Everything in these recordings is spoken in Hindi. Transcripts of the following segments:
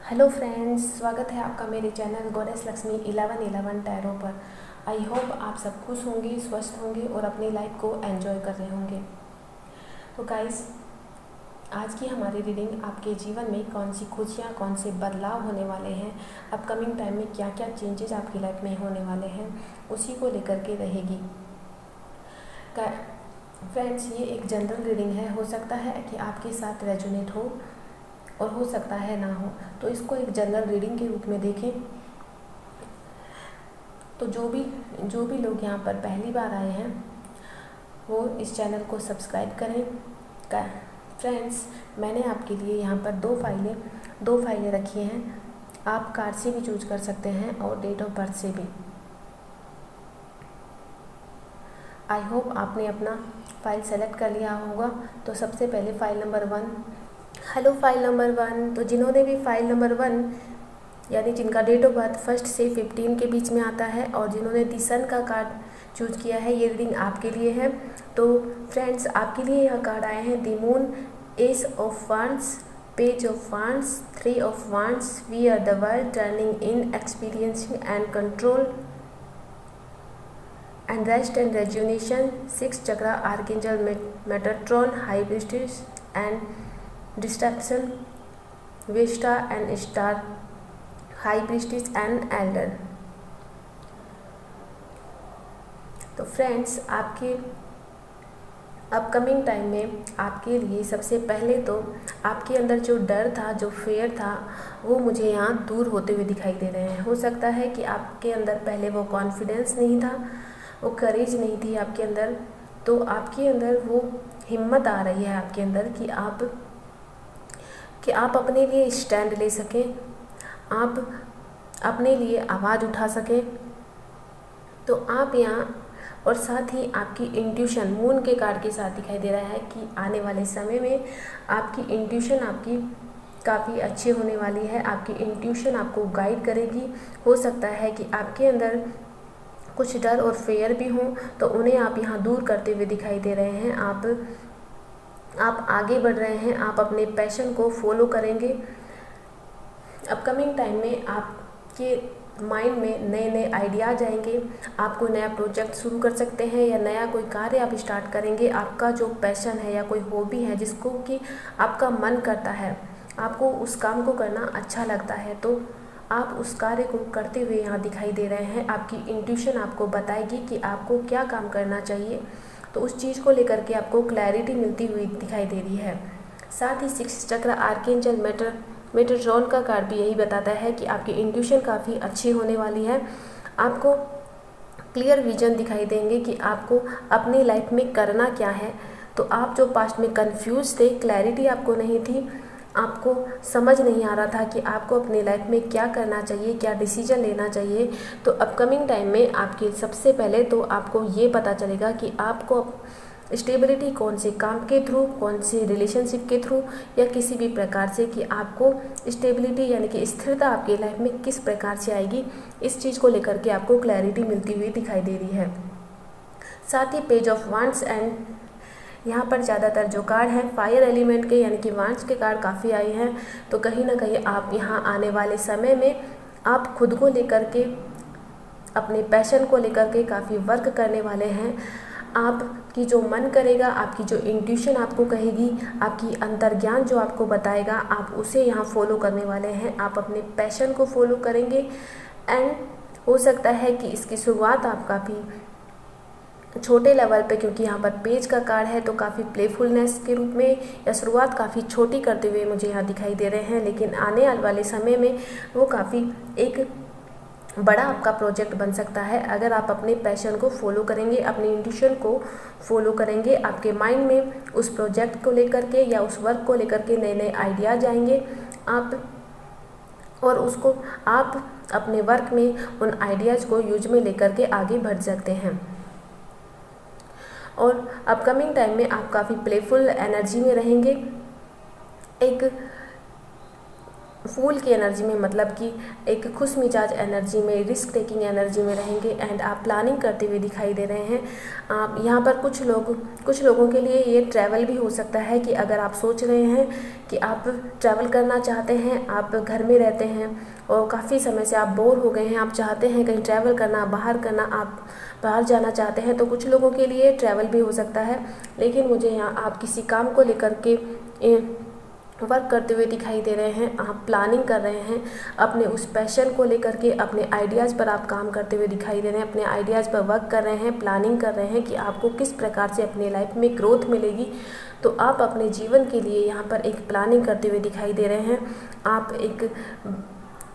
हेलो फ्रेंड्स, स्वागत है आपका मेरे चैनल गॉडेस लक्ष्मी 1111 टैरो पर। आई होप आप सब खुश होंगे, स्वस्थ होंगे और अपनी लाइफ को एंजॉय कर रहे होंगे। तो गाइस, आज की हमारी रीडिंग आपके जीवन में कौन सी खुशियाँ, कौन से बदलाव होने वाले हैं, अपकमिंग टाइम में क्या क्या चेंजेस आपकी लाइफ में होने वाले हैं, उसी को लेकर के रहेगी। फ्रेंड्स, ये एक जनरल रीडिंग है। हो सकता है कि आपके साथ रेजोनेट हो और हो सकता है ना हो, तो इसको एक जनरल रीडिंग के रूप में देखें। तो जो भी लोग यहाँ पर पहली बार आए हैं वो इस चैनल को सब्सक्राइब करें। फ्रेंड्स, मैंने आपके लिए यहाँ पर दो फाइलें रखी हैं। आप कार्ड से भी चूज कर सकते हैं और डेट ऑफ बर्थ से भी। आई होप आपने अपना फाइल सेलेक्ट कर लिया होगा। तो सबसे पहले file number 1। Hello file number 1। तो जिन्होंने भी फाइल नंबर 1 यानी जिनका डेट ऑफ बर्थ 1 से 15 के बीच में आता है और जिन्होंने दी सन का कार्ड चूज किया है, ये रीडिंग आपके लिए है। तो फ्रेंड्स, आपके लिए यह कार्ड आए हैं the moon, ace of wands, page of wands, 3 of wands, we are the world, turning in, experiencing and control and rest and rejuvenation, 6 chakra, archangel Metatron, high priestess and distraction, Vesta and star, high priestess and elder। तो फ्रेंड्स, आपके अपकमिंग टाइम में आपके लिए सबसे पहले तो आपके अंदर जो डर था, जो फेयर था, वो मुझे यहाँ दूर होते हुए दिखाई दे रहे हैं। हो सकता है कि आपके अंदर पहले वो कॉन्फिडेंस नहीं था, वो करेज नहीं थी आपके अंदर। तो आपके अंदर वो हिम्मत आ रही है आपके अंदर कि आप अपने लिए स्टैंड ले सकें, आप अपने लिए आवाज़ उठा सकें। तो आप यहाँ, और साथ ही आपकी इंट्यूशन मून के कार्ड के साथ दिखाई दे रहा है कि आने वाले समय में आपकी इंट्यूशन आपकी काफ़ी अच्छी होने वाली है। आपकी इंट्यूशन आपको गाइड करेगी। हो सकता है कि आपके अंदर कुछ डर और फेयर भी हों, तो उन्हें आप यहाँ दूर करते हुए दिखाई दे रहे हैं। आप आगे बढ़ रहे हैं, आप अपने पैशन को फॉलो करेंगे। अपकमिंग टाइम में आपके माइंड में नए नए आइडियाज आएंगे। आप कोई नया प्रोजेक्ट शुरू कर सकते हैं या नया कोई कार्य आप स्टार्ट करेंगे। आपका जो पैशन है या कोई हॉबी है जिसको कि आपका मन करता है, आपको उस काम को करना अच्छा लगता है, तो आप उस कार्य को करते हुए यहाँ दिखाई दे रहे हैं। आपकी इंट्यूशन आपको बताएगी कि आपको क्या काम करना चाहिए, तो उस चीज़ को लेकर के आपको क्लैरिटी मिलती हुई दिखाई दे रही है। साथ ही 6 चक्र, आर्कएंजल मेटाट्रॉन का कार्ड भी यही बताता है कि आपकी इंट्यूशन काफ़ी अच्छी होने वाली है। आपको क्लियर विजन दिखाई देंगे कि आपको अपनी लाइफ में करना क्या है। तो आप जो पास्ट में कंफ्यूज थे, क्लैरिटी आपको नहीं थी, आपको समझ नहीं आ रहा था कि आपको अपनी लाइफ में क्या करना चाहिए, क्या डिसीजन लेना चाहिए, तो अपकमिंग टाइम में आपके सबसे पहले तो आपको ये पता चलेगा कि आपको स्टेबिलिटी कौन से काम के थ्रू, कौन से रिलेशनशिप के थ्रू या किसी भी प्रकार से, कि आपको स्टेबिलिटी यानी कि स्थिरता आपकी लाइफ में किस प्रकार से आएगी, इस चीज़ को लेकर के आपको क्लैरिटी मिलती हुई दिखाई दे रही है। साथ ही पेज ऑफ वांड्स एंड यहाँ पर ज़्यादातर जो कार्ड हैं फायर एलिमेंट के यानी कि वांड्स के कार्ड काफ़ी आए हैं। तो कहीं ना कहीं आप यहाँ आने वाले समय में आप खुद को लेकर के, अपने पैशन को लेकर के काफ़ी वर्क करने वाले हैं। आपकी जो मन करेगा, आपकी जो इंट्यूशन आपको कहेगी, आपकी अंतर्ज्ञान जो आपको बताएगा, आप उसे यहाँ फॉलो करने वाले हैं। आप अपने पैशन को फॉलो करेंगे एंड हो सकता है कि इसकी शुरुआत आप काफ़ी छोटे लेवल पे, क्योंकि यहाँ पर पेज का कार्ड है, तो काफ़ी प्लेफुलनेस के रूप में या शुरुआत काफ़ी छोटी करते हुए मुझे यहाँ दिखाई दे रहे हैं। लेकिन आने वाले समय में वो काफ़ी एक बड़ा आपका प्रोजेक्ट बन सकता है अगर आप अपने पैशन को फॉलो करेंगे, अपनी इंट्यूशन को फॉलो करेंगे। आपके माइंड में उस प्रोजेक्ट को लेकर के या उस वर्क को लेकर के नए नए आइडियाज आएंगे, और उसको आप अपने वर्क में उन आइडियाज़ को यूज में लेकर के आगे बढ़ सकते हैं। और अपकमिंग टाइम में आप काफ़ी प्लेफुल एनर्जी में रहेंगे। एक फूल की एनर्जी में, मतलब कि एक खुश मिजाज एनर्जी में, रिस्क टेकिंग एनर्जी में रहेंगे एंड आप प्लानिंग करते हुए दिखाई दे रहे हैं। आप यहाँ पर कुछ लोगों के लिए ये ट्रैवल भी हो सकता है कि अगर आप सोच रहे हैं कि आप ट्रैवल करना चाहते हैं, आप घर में रहते हैं और काफ़ी समय से आप बोर हो गए हैं, आप चाहते हैं कहीं ट्रैवल करना, बाहर करना, आप बाहर जाना चाहते हैं, तो कुछ लोगों के लिए ट्रैवल भी हो सकता है। लेकिन मुझे यहाँ आप किसी काम को लेकर के वर्क करते हुए दिखाई दे रहे हैं, आप प्लानिंग कर रहे हैं, अपने उस पैशन को लेकर के अपने आइडियाज़ पर आप काम करते हुए दिखाई दे रहे हैं, अपने आइडियाज़ पर वर्क कर रहे हैं, प्लानिंग कर रहे हैं कि आपको किस प्रकार से अपनी लाइफ में ग्रोथ मिलेगी। तो आप अपने जीवन के लिए यहाँ पर एक प्लानिंग करते हुए दिखाई दे रहे हैं। आप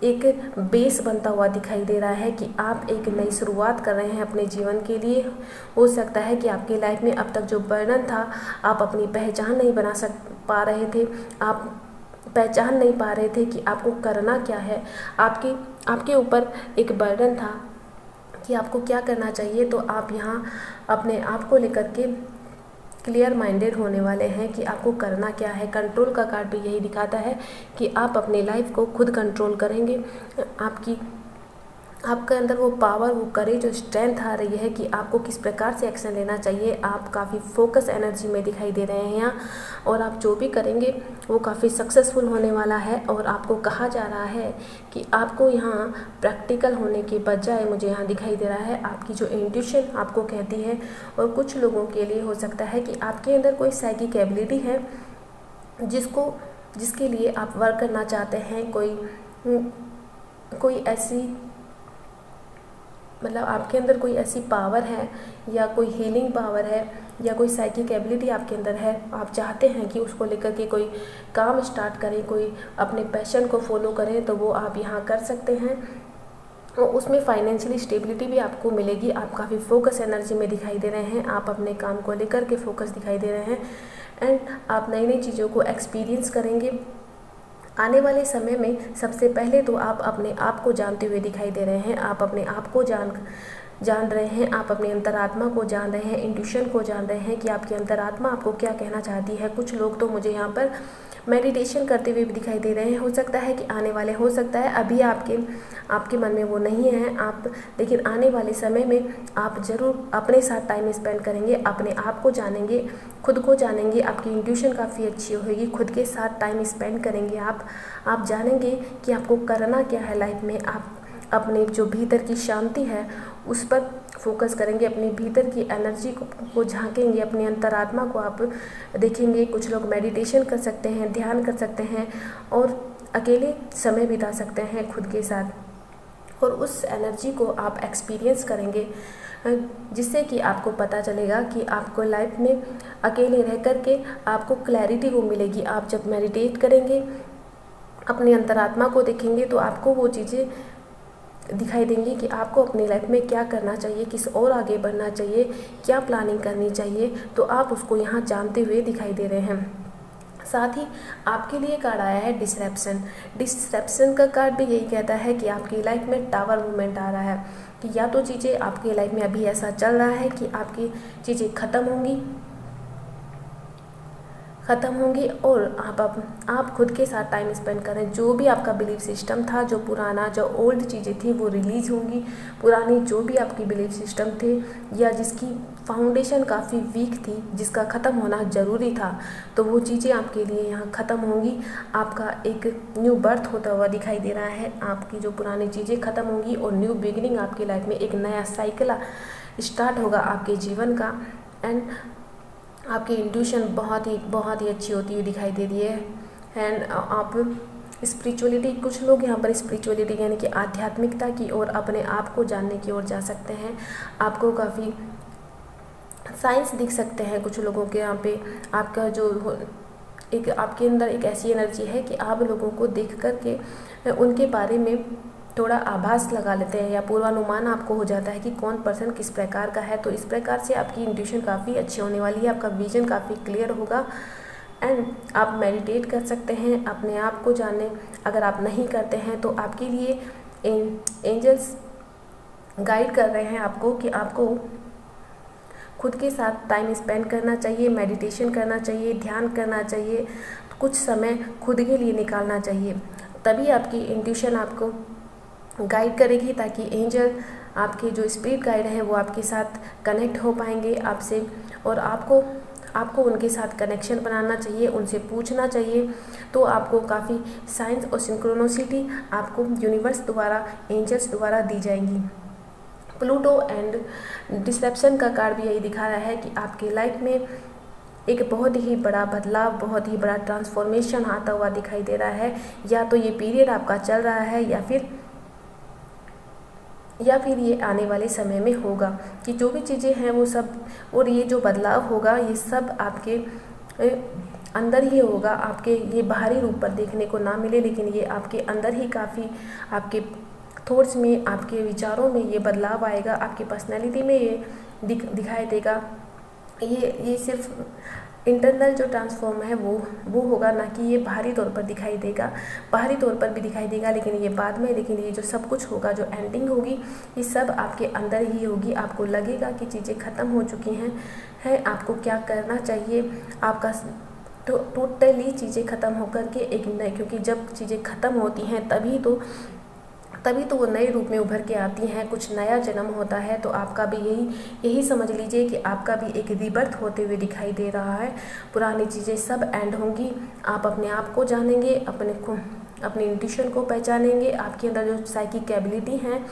एक बेस बनता हुआ दिखाई दे रहा है कि आप एक नई शुरुआत कर रहे हैं अपने जीवन के लिए। हो सकता है कि आपकी लाइफ में अब तक जो बर्डन था, आप अपनी पहचान नहीं बना पा रहे थे, आप पहचान नहीं पा रहे थे कि आपको करना क्या है, आपके ऊपर एक बर्डन था कि आपको क्या करना चाहिए। तो आप यहाँ अपने आप को लेकर के क्लियर माइंडेड होने वाले हैं कि आपको करना क्या है। कंट्रोल का कार्ड भी यही दिखाता है कि आप अपनी लाइफ को खुद कंट्रोल करेंगे। आपके अंदर वो पावर, वो करेज, जो स्ट्रेंथ आ रही है कि आपको किस प्रकार से एक्शन लेना चाहिए। आप काफ़ी फोकस एनर्जी में दिखाई दे रहे हैं यहाँ, और आप जो भी करेंगे वो काफ़ी सक्सेसफुल होने वाला है। और आपको कहा जा रहा है कि आपको यहाँ प्रैक्टिकल होने के बजाय, मुझे यहाँ दिखाई दे रहा है, आपकी जो इंट्यूशन आपको कहती है। और कुछ लोगों के लिए हो सकता है कि आपके अंदर कोई साइकिक एबिलिटी है जिसके लिए आप वर्क करना चाहते हैं। कोई ऐसी, मतलब आपके अंदर कोई ऐसी पावर है या कोई हीलिंग पावर है या कोई साइकिक एबिलिटी आपके अंदर है, आप चाहते हैं कि उसको लेकर के कोई काम स्टार्ट करें, कोई अपने पैशन को फॉलो करें, तो वो आप यहाँ कर सकते हैं। और उसमें फाइनेंशियली स्टेबिलिटी भी आपको मिलेगी। आप काफ़ी फोकस एनर्जी में दिखाई दे रहे हैं, आप अपने काम को लेकर के फोकस दिखाई दे रहे हैं एंड आप नई नई चीज़ों को एक्सपीरियंस करेंगे। आने वाले समय में सबसे पहले तो आप अपने आप को जानते हुए दिखाई दे रहे हैं, आप अपने आप को जान रहे हैं, आप अपने अंतरात्मा को जान रहे हैं, इंट्यूशन को जान रहे हैं कि आपकी अंतरात्मा आपको क्या कहना चाहती है। कुछ लोग तो मुझे यहाँ पर मेडिटेशन करते हुए भी दिखाई दे रहे हैं। हो सकता है कि आने वाले, हो सकता है अभी आपके मन में वो नहीं है आप, लेकिन आने वाले समय में आप ज़रूर अपने साथ टाइम स्पेंड करेंगे, अपने आप को जानेंगे, खुद को जानेंगे, आपकी इंट्यूशन काफ़ी अच्छी होगी, खुद के साथ टाइम स्पेंड करेंगे आप जानेंगे कि आपको करना क्या है लाइफ में। आप अपने जो भीतर की शांति है उस पर फोकस करेंगे, अपने भीतर की एनर्जी को झांकेंगे, अपनी अंतरात्मा को आप देखेंगे। कुछ लोग मेडिटेशन कर सकते हैं, ध्यान कर सकते हैं और अकेले समय बिता सकते हैं खुद के साथ, और उस एनर्जी को आप एक्सपीरियंस करेंगे, जिससे कि आपको पता चलेगा कि आपको लाइफ में अकेले रह कर के आपको क्लैरिटी वो मिलेगी। आप जब मेडिटेट करेंगे, अपनी अंतरात्मा को देखेंगे, तो आपको वो चीज़ें दिखाई देंगी कि आपको अपनी लाइफ में क्या करना चाहिए, किस और आगे बढ़ना चाहिए, क्या प्लानिंग करनी चाहिए। तो आप उसको यहाँ जानते हुए दिखाई दे रहे हैं। साथ ही आपके लिए कार्ड आया है डिसरेप्शन का कार्ड भी यही कहता है कि आपकी लाइफ में टावर मूवमेंट आ रहा है, कि या तो चीज़ें आपकी लाइफ में अभी ऐसा चल रहा है कि आपकी चीज़ें ख़त्म होंगी और आप खुद के साथ टाइम स्पेंड करें। जो भी आपका बिलीफ सिस्टम था, जो पुराना, जो ओल्ड चीज़ें थी, वो रिलीज होंगी। पुरानी जो भी आपकी बिलीफ सिस्टम थे या जिसकी फाउंडेशन काफ़ी वीक थी, जिसका ख़त्म होना ज़रूरी था, तो वो चीज़ें आपके लिए यहाँ ख़त्म होंगी। आपका एक न्यू बर्थ होता हुआ दिखाई दे रहा है। आपकी जो पुरानी चीज़ें ख़त्म होंगी और न्यू बिगिनिंग आपकी लाइफ में, एक नया साइकिल स्टार्ट होगा आपके जीवन का। एंड आपकी इंट्यूशन बहुत ही अच्छी होती हुई दिखाई दे रही है। एंड आप स्पिरिचुअलिटी, कुछ लोग यहाँ पर स्पिरिचुअलिटी यानी कि आध्यात्मिकता की ओर, अपने आप को जानने की ओर जा सकते हैं। आपको काफ़ी साइंस दिख सकते हैं कुछ लोगों के यहाँ पे। आपका जो एक आपके अंदर एक ऐसी एनर्जी है कि आप लोगों को देख कर के उनके बारे में थोड़ा आभास लगा लेते हैं या पूर्वानुमान आपको हो जाता है कि कौन पर्सन किस प्रकार का है। तो इस प्रकार से आपकी इंट्यूशन काफ़ी अच्छी होने वाली है, आपका विजन काफ़ी क्लियर होगा। एंड आप मेडिटेट कर सकते हैं अपने आप को जानने। अगर आप नहीं करते हैं तो आपके लिए एंजल्स गाइड कर रहे हैं आपको कि आपको खुद के साथ टाइम स्पेंड करना चाहिए, मेडिटेशन करना चाहिए, ध्यान करना चाहिए, कुछ समय खुद के लिए निकालना चाहिए। तभी आपकी इंट्यूशन आपको गाइड करेगी, ताकि एंजल आपके जो स्पिरिट गाइड हैं वो आपके साथ कनेक्ट हो पाएंगे आपसे, और आपको उनके साथ कनेक्शन बनाना चाहिए, उनसे पूछना चाहिए। तो आपको काफ़ी साइंस और सिंक्रोनिसिटी आपको यूनिवर्स द्वारा, एंजल्स द्वारा दी जाएंगी। प्लूटो एंड डिसेप्शन का कार्ड भी यही दिखा रहा है कि आपके लाइफ में एक बहुत ही बड़ा बदलाव, बहुत ही बड़ा ट्रांसफॉर्मेशन आता हुआ दिखाई दे रहा है। या तो ये पीरियड आपका चल रहा है या फिर ये आने वाले समय में होगा, कि जो भी चीज़ें हैं वो सब, और ये जो बदलाव होगा ये सब आपके अंदर ही होगा। आपके ये बाहरी रूप पर देखने को ना मिले, लेकिन ये आपके अंदर ही काफ़ी आपके थॉट्स में, आपके विचारों में ये बदलाव आएगा, आपकी पर्सनैलिटी में ये दिखाई देगा। ये सिर्फ इंटरनल जो ट्रांसफॉर्म है वो होगा, ना कि ये बाहरी तौर पर दिखाई देगा। बाहरी तौर पर भी दिखाई देगा लेकिन ये बाद में, लेकिन ये जो सब कुछ होगा, जो एंडिंग होगी, ये सब आपके अंदर ही होगी। आपको लगेगा कि चीज़ें ख़त्म हो चुकी हैं आपको क्या करना चाहिए, आपका तो टोटली चीज़ें ख़त्म होकर के एक नए, क्योंकि जब चीज़ें ख़त्म होती हैं तभी तो वो नए रूप में उभर के आती हैं, कुछ नया जन्म होता है। तो आपका भी यही समझ लीजिए कि आपका भी एक रीबर्थ होते हुए दिखाई दे रहा है। पुरानी चीज़ें सब एंड होंगी, आप अपने आप को जानेंगे, अपने इंट्यूशन को पहचानेंगे, आपके अंदर जो साइकिक एबिलिटी हैं,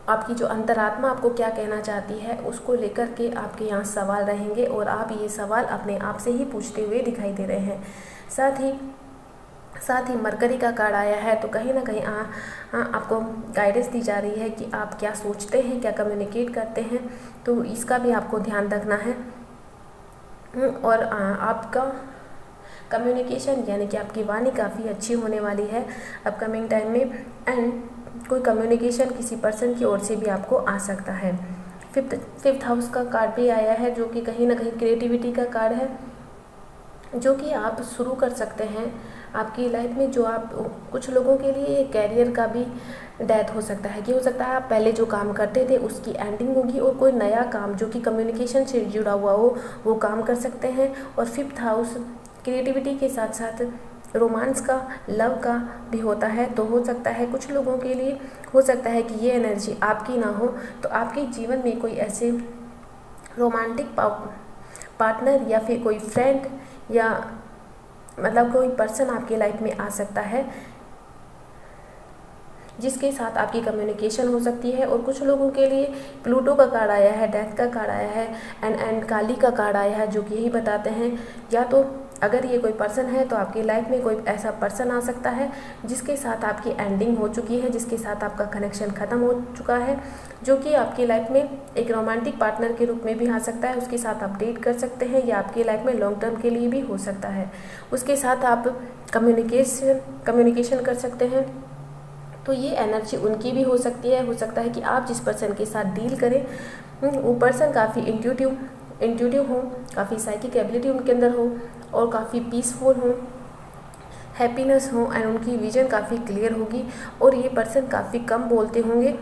आपकी जो अंतरात्मा आपको क्या कहना चाहती है, उसको लेकर के आपके यहाँ सवाल रहेंगे, और आप ये सवाल अपने आप से ही पूछते हुए दिखाई दे रहे हैं। साथ ही मरकरी का कार्ड आया है, तो कहीं ना कहीं आपको गाइडेंस दी जा रही है कि आप क्या सोचते हैं, क्या कम्युनिकेट करते हैं, तो इसका भी आपको ध्यान रखना है। और आपका कम्युनिकेशन यानी कि आपकी वाणी काफ़ी अच्छी होने वाली है अपकमिंग टाइम में, एंड कोई कम्युनिकेशन किसी पर्सन की ओर से भी आपको आ सकता है। फिफ्थ हाउस का कार्ड भी आया है, जो कि कहीं ना कहीं क्रिएटिविटी का कार्ड है, जो कि आप शुरू कर सकते हैं आपकी लाइफ में। जो आप कुछ लोगों के लिए कैरियर का भी डेथ हो सकता है, कि हो सकता है आप पहले जो काम करते थे उसकी एंडिंग होगी, और कोई नया काम जो कि कम्युनिकेशन से जुड़ा हुआ हो वो काम कर सकते हैं। और फिफ्थ हाउस क्रिएटिविटी के साथ साथ रोमांस का, लव का भी होता है। तो हो सकता है कुछ लोगों के लिए हो सकता है कि ये एनर्जी आपकी ना हो, तो आपके जीवन में कोई ऐसे रोमांटिक पार्टनर या फिर कोई फ्रेंड या मतलब कोई पर्सन आपकी लाइफ में आ सकता है, जिसके साथ आपकी कम्युनिकेशन हो सकती है। और कुछ लोगों के लिए प्लूटो का कार्ड आया है, डेथ का कार्ड आया है, एंड काली का कार्ड आया है, जो कि यही बताते हैं, या तो अगर ये कोई पर्सन है तो आपकी लाइफ में कोई ऐसा पर्सन आ सकता है जिसके साथ आपकी एंडिंग हो चुकी है, जिसके साथ आपका कनेक्शन ख़त्म हो चुका है, जो कि आपकी लाइफ में एक रोमांटिक पार्टनर के रूप में भी आ सकता है। उसके साथ आप डेट कर सकते हैं, या आपकी लाइफ में लॉन्ग टर्म के लिए भी हो सकता है। उसके साथ आप कम्युनिकेशन कर सकते हैं। तो ये एनर्जी उनकी भी हो सकती है। हो सकता है कि आप जिस पर्सन के साथ डील करें वो पर्सन काफ़ी इंट्यूटिव हो, काफ़ी साइकिक एबिलिटी उनके अंदर हो, और काफ़ी पीसफुल हो, हैप्पीनेस हो, एंड उनकी विजन काफ़ी क्लियर होगी। और ये पर्सन काफ़ी कम बोलते होंगे,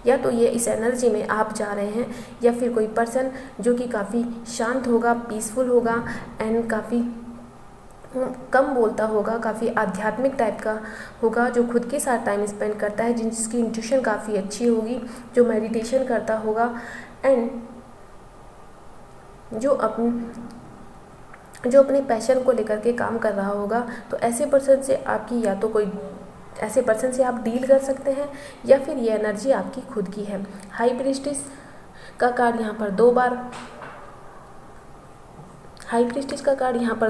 या तो ये इस एनर्जी में आप जा रहे हैं, या फिर कोई पर्सन जो कि काफ़ी शांत होगा, पीसफुल होगा, एंड काफ़ी कम बोलता होगा, काफ़ी आध्यात्मिक टाइप का होगा, जो खुद के साथ टाइम स्पेंड करता है, जिसकी इंट्यूशन काफ़ी अच्छी होगी, जो मेडिटेशन करता होगा, एंड जो अपने पैशन को लेकर के काम कर रहा होगा। तो ऐसे पर्सन से आपकी या तो कोई ऐसे पर्सन से आप डील कर सकते हैं, या फिर ये एनर्जी आपकी खुद की है। हाई प्रीस्टिस का कार्ड यहाँ पर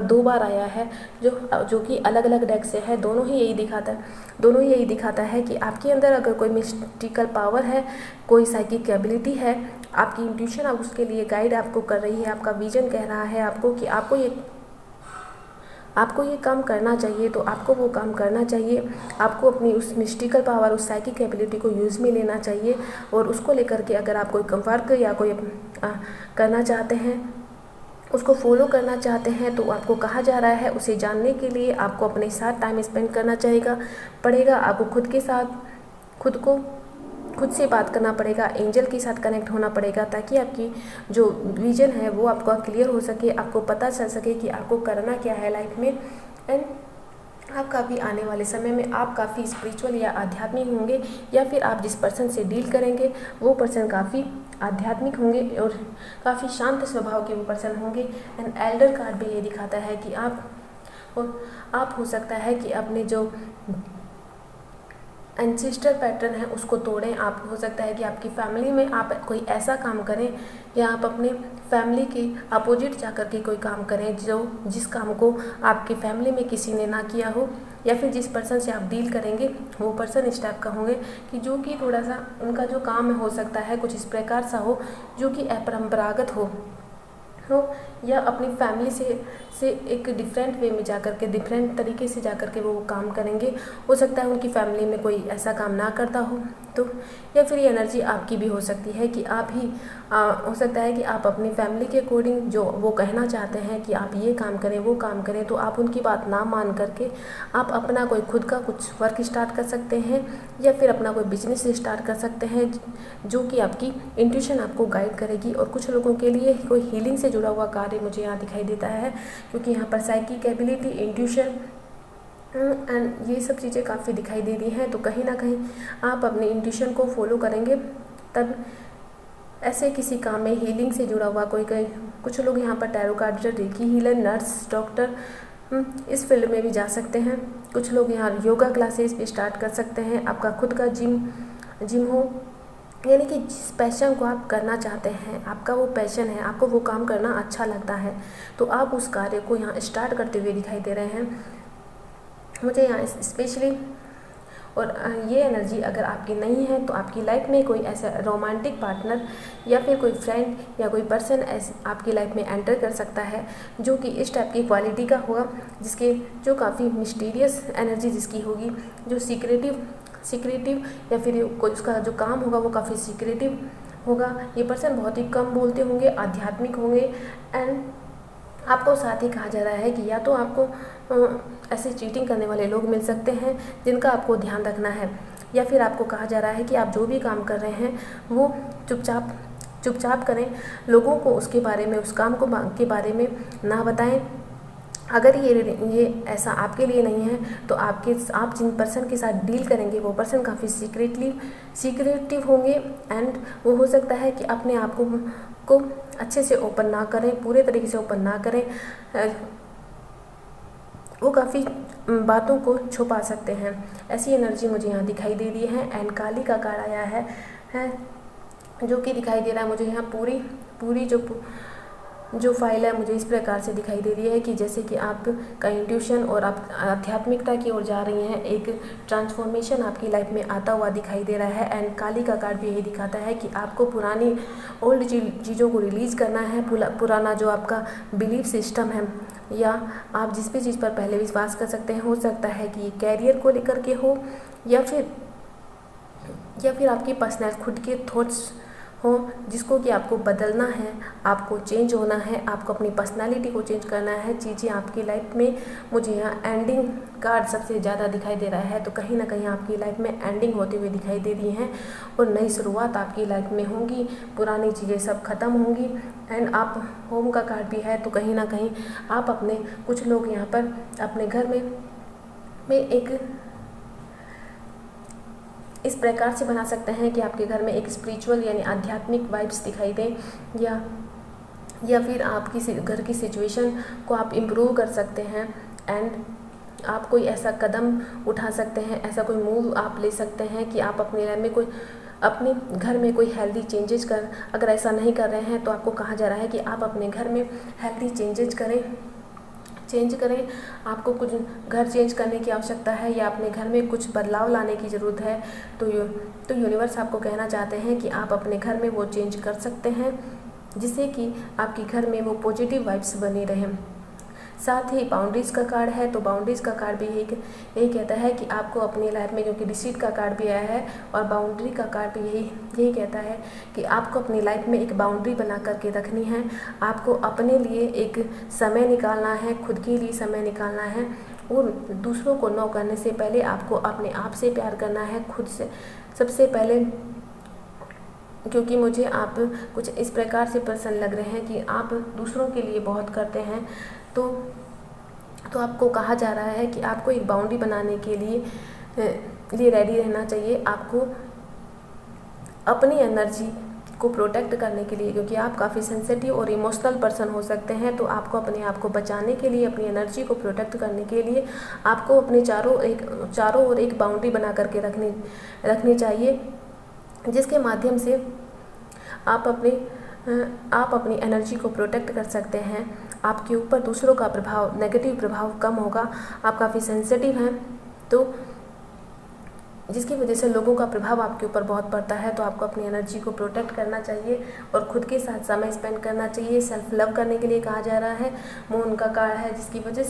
दो बार आया है, जो कि अलग अलग डेक से है। दोनों ही यही दिखाता है कि आपके अंदर अगर कोई मिस्टिकल पावर है, कोई साइकिक एबिलिटी है, आपकी इंट्यूशन अब उसके लिए गाइड आपको कर रही है, आपका विजन कह रहा है आपको कि आपको ये काम करना चाहिए, तो आपको वो काम करना चाहिए। आपको अपनी उस मिस्टिकल पावर, उस साइकिक एबिलिटी को यूज़ में लेना चाहिए, और उसको लेकर के अगर आप कोई वर्क या कोई करना चाहते हैं, उसको फॉलो करना चाहते हैं, तो आपको कहा जा रहा है उसे जानने के लिए आपको अपने साथ टाइम स्पेंड करना पड़ेगा। आपको खुद से बात करना पड़ेगा, एंजल के साथ कनेक्ट होना पड़ेगा, ताकि आपकी जो विजन है वो आपका क्लियर हो सके, आपको पता चल सके कि आपको करना क्या है लाइफ में। एंड आप काफ़ी आने वाले समय में आप काफ़ी स्पिरिचुअल या आध्यात्मिक होंगे, या फिर आप जिस पर्सन से डील करेंगे वो पर्सन काफ़ी आध्यात्मिक होंगे और काफ़ी शांत स्वभाव के वो पर्सन होंगे। एंड एल्डर कार्ड भी ये दिखाता है कि आप हो सकता है कि अपने जो एंसेस्टर पैटर्न है उसको तोड़ें। आप हो सकता है कि आपकी फैमिली में आप कोई ऐसा काम करें, या आप अपने फैमिली के अपोजिट जाकर के कोई काम करें जिस काम को आपकी फैमिली में किसी ने ना किया हो, या फिर जिस पर्सन से आप डील करेंगे वो पर्सन इस टाइप का होंगे कि जो कि थोड़ा सा उनका जो काम हो सकता है कुछ इस प्रकार सा हो जो कि अपरंपरागत हो, या अपनी फैमिली से एक डिफरेंट वे में जाकर के डिफरेंट तरीके से जाकर के वो काम करेंगे। हो सकता है उनकी फैमिली में कोई ऐसा काम ना करता हो तो, या फिर ये एनर्जी आपकी भी हो सकती है कि आप ही हो सकता है कि आप अपनी फैमिली के अकॉर्डिंग जो वो कहना चाहते हैं कि आप ये काम करें वो काम करें, तो आप उनकी बात ना मान करके आप अपना कोई खुद का कुछ वर्क स्टार्ट कर सकते हैं, या फिर अपना कोई बिजनेस स्टार्ट कर सकते हैं जो कि आपकी इंट्यूशन आपको गाइड करेगी। और कुछ लोगों के लिए कोई हीलिंग से जुड़ा हुआ कार्य मुझे यहाँ दिखाई देता है, क्योंकि यहाँ पर साइकिक एबिलिटी, इंट्यूशन एंड ये सब चीज़ें काफ़ी दिखाई दे रही हैं। तो कहीं ना कहीं आप अपने इंट्यूशन को फॉलो करेंगे तब ऐसे किसी काम में हीलिंग से जुड़ा हुआ कुछ लोग यहाँ पर tarot card, recce healer, nurse, doctor इस फील्ड में भी जा सकते हैं। कुछ लोग यहाँ योगा क्लासेस भी स्टार्ट कर सकते हैं। आपका खुद का जिम हो, यानी कि जिस पैशन को आप करना चाहते हैं, आपका वो पैशन है, आपको वो काम करना अच्छा लगता है, तो आप उस कार्य को यहाँ स्टार्ट करते हुए दिखाई दे रहे हैं मुझे यहाँ स्पेशली। और ये एनर्जी अगर आपकी नहीं है तो आपकी लाइफ में कोई ऐसा रोमांटिक पार्टनर या फिर कोई फ्रेंड या कोई पर्सन ऐसे आपकी लाइफ में एंटर कर सकता है जो कि इस टाइप की क्वालिटी का होगा, जो काफ़ी मिस्टीरियस एनर्जी जिसकी होगी, जो सीक्रेटिव या फिर कोई उसका जो काम होगा वो काफ़ी सीक्रेटिव होगा। ये पर्सन बहुत ही कम बोलते होंगे, आध्यात्मिक होंगे। एंड आपको साथ ही कहा जा रहा है कि या तो आपको ऐसे चीटिंग करने वाले लोग मिल सकते हैं जिनका आपको ध्यान रखना है, या फिर आपको कहा जा रहा है कि आप जो भी काम कर रहे हैं वो चुपचाप करें, लोगों को उसके बारे में, उस काम के बारे में ना बताएं। अगर ये ऐसा आपके लिए नहीं है तो आप जिन पर्सन के साथ डील करेंगे वो पर्सन काफ़ी सीक्रेटिव होंगे। एंड वो हो सकता है कि अपने आप को अच्छे से ओपन ना करें, पूरे तरीके से ओपन ना करें, वो काफ़ी बातों को छुपा सकते हैं। ऐसी एनर्जी मुझे यहाँ दिखाई दे रही है। एंड काली का कार्ड आया है जो कि दिखाई दे रहा है मुझे यहाँ पूरी जो फाइल है मुझे इस प्रकार से दिखाई दे रही है कि जैसे कि आपका इंट्यूशन और आप आध्यात्मिकता की ओर जा रही हैं, एक ट्रांसफॉर्मेशन आपकी लाइफ में आता हुआ दिखाई दे रहा है। एंड काली का कार्ड भी यही दिखाता है कि आपको पुरानी ओल्ड चीज़ों को रिलीज़ करना है, पुराना जो आपका बिलीफ सिस्टम है, या आप जिस भी चीज़ पर पहले विश्वास कर सकते हैं, हो सकता है कि ये कैरियर को लेकर के हो, या फिर आपकी पर्सनल खुद के थॉट्स हो जिसको कि आपको बदलना है, आपको चेंज होना है, आपको अपनी पर्सनालिटी को चेंज करना है। चीज़ें आपकी लाइफ में मुझे यहाँ एंडिंग कार्ड सबसे ज़्यादा दिखाई दे रहा है, तो कहीं ना कहीं आपकी लाइफ में एंडिंग होते हुए दिखाई दे रही हैं और नई शुरुआत आपकी लाइफ में होंगी, पुरानी चीज़ें सब खत्म होंगी। एंड आप होम का कार्ड भी है, तो कहीं ना कहीं आप कुछ लोग यहाँ पर अपने घर में एक इस प्रकार से बना सकते हैं कि आपके घर में एक स्पिरिचुअल यानी आध्यात्मिक वाइब्स दिखाई दें, या फिर आप किसी घर की सिचुएशन को आप इम्प्रूव कर सकते हैं। एंड आप कोई ऐसा कदम उठा सकते हैं, ऐसा कोई मूव आप ले सकते हैं कि आप अपने लाइफ में अपने घर में कोई हेल्दी चेंजेस अगर ऐसा नहीं कर रहे हैं तो आपको कहा जा रहा है कि आप अपने घर में हेल्दी चेंज करें। आपको कुछ घर चेंज करने की आवश्यकता है या अपने घर में कुछ बदलाव लाने की ज़रूरत है, तो यूनिवर्स आपको कहना चाहते हैं कि आप अपने घर में वो चेंज कर सकते हैं जिससे कि आपके घर में वो पॉजिटिव वाइब्स बनी रहें। साथ ही बाउंड्रीज़ का कार्ड है, तो बाउंड्रीज़ का कार्ड भी यही कहता है कि आपको अपनी लाइफ में, क्योंकि डिसीट का कार्ड भी आया है और बाउंड्री का कार्ड भी यही कहता है कि आपको अपनी लाइफ में एक बाउंड्री बना करके रखनी है। आपको अपने लिए एक समय निकालना है, खुद के लिए समय निकालना है, और दूसरों को नो करने से पहले आपको अपने आप से प्यार करना है, खुद से सबसे पहले। क्योंकि मुझे आप कुछ इस प्रकार से पर्सन लग रहे हैं कि आप दूसरों के लिए बहुत करते हैं, तो तो आपको कहा जा रहा है कि आपको एक बाउंड्री बनाने के लिए रेडी रहना चाहिए। आपको अपनी एनर्जी को प्रोटेक्ट करने के लिए, क्योंकि आप काफ़ी सेंसिटिव और इमोशनल पर्सन हो सकते हैं, तो आपको अपने आप को बचाने के लिए, अपनी एनर्जी को प्रोटेक्ट करने के लिए आपको अपने चारों ओर एक बाउंड्री बना करके रखनी चाहिए, जिसके माध्यम से आप अपनी एनर्जी को प्रोटेक्ट कर सकते हैं। आपके ऊपर दूसरों का प्रभाव, नेगेटिव प्रभाव कम होगा। आप काफ़ी सेंसिटिव हैं, तो जिसकी वजह से लोगों का प्रभाव आपके ऊपर बहुत पड़ता है। तो आपको अपनी एनर्जी को प्रोटेक्ट करना चाहिए और खुद के साथ समय स्पेंड करना चाहिए। सेल्फ लव करने के लिए कहा जा रहा है। मून का कार्ड है, जिसकी वजह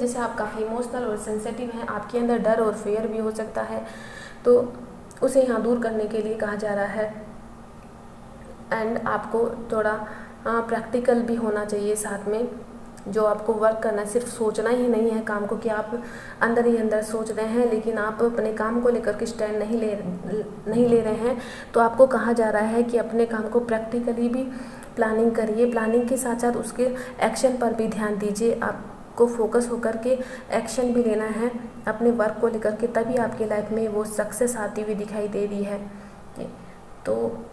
से आप काफ़ी इमोशनल और सेंसिटिव हैं। आपके अंदर डर और फेयर भी हो सकता है, तो उसे यहाँ दूर करने के लिए कहा जा रहा है। एंड आपको थोड़ा प्रैक्टिकल भी होना चाहिए साथ में। जो आपको वर्क करना, सिर्फ सोचना ही नहीं है काम को कि आप अंदर ही अंदर सोच रहे हैं, लेकिन आप अपने काम को लेकर के स्टैंड नहीं ले रहे हैं। तो आपको कहा जा रहा है कि अपने काम को प्रैक्टिकली भी प्लानिंग करिए। प्लानिंग के साथ साथ उसके एक्शन पर भी ध्यान दीजिए। आपको फोकस होकर के एक्शन भी लेना है अपने वर्क को लेकर के, तभी आपके लाइफ में वो सक्सेस आती हुई दिखाई दे रही है। तो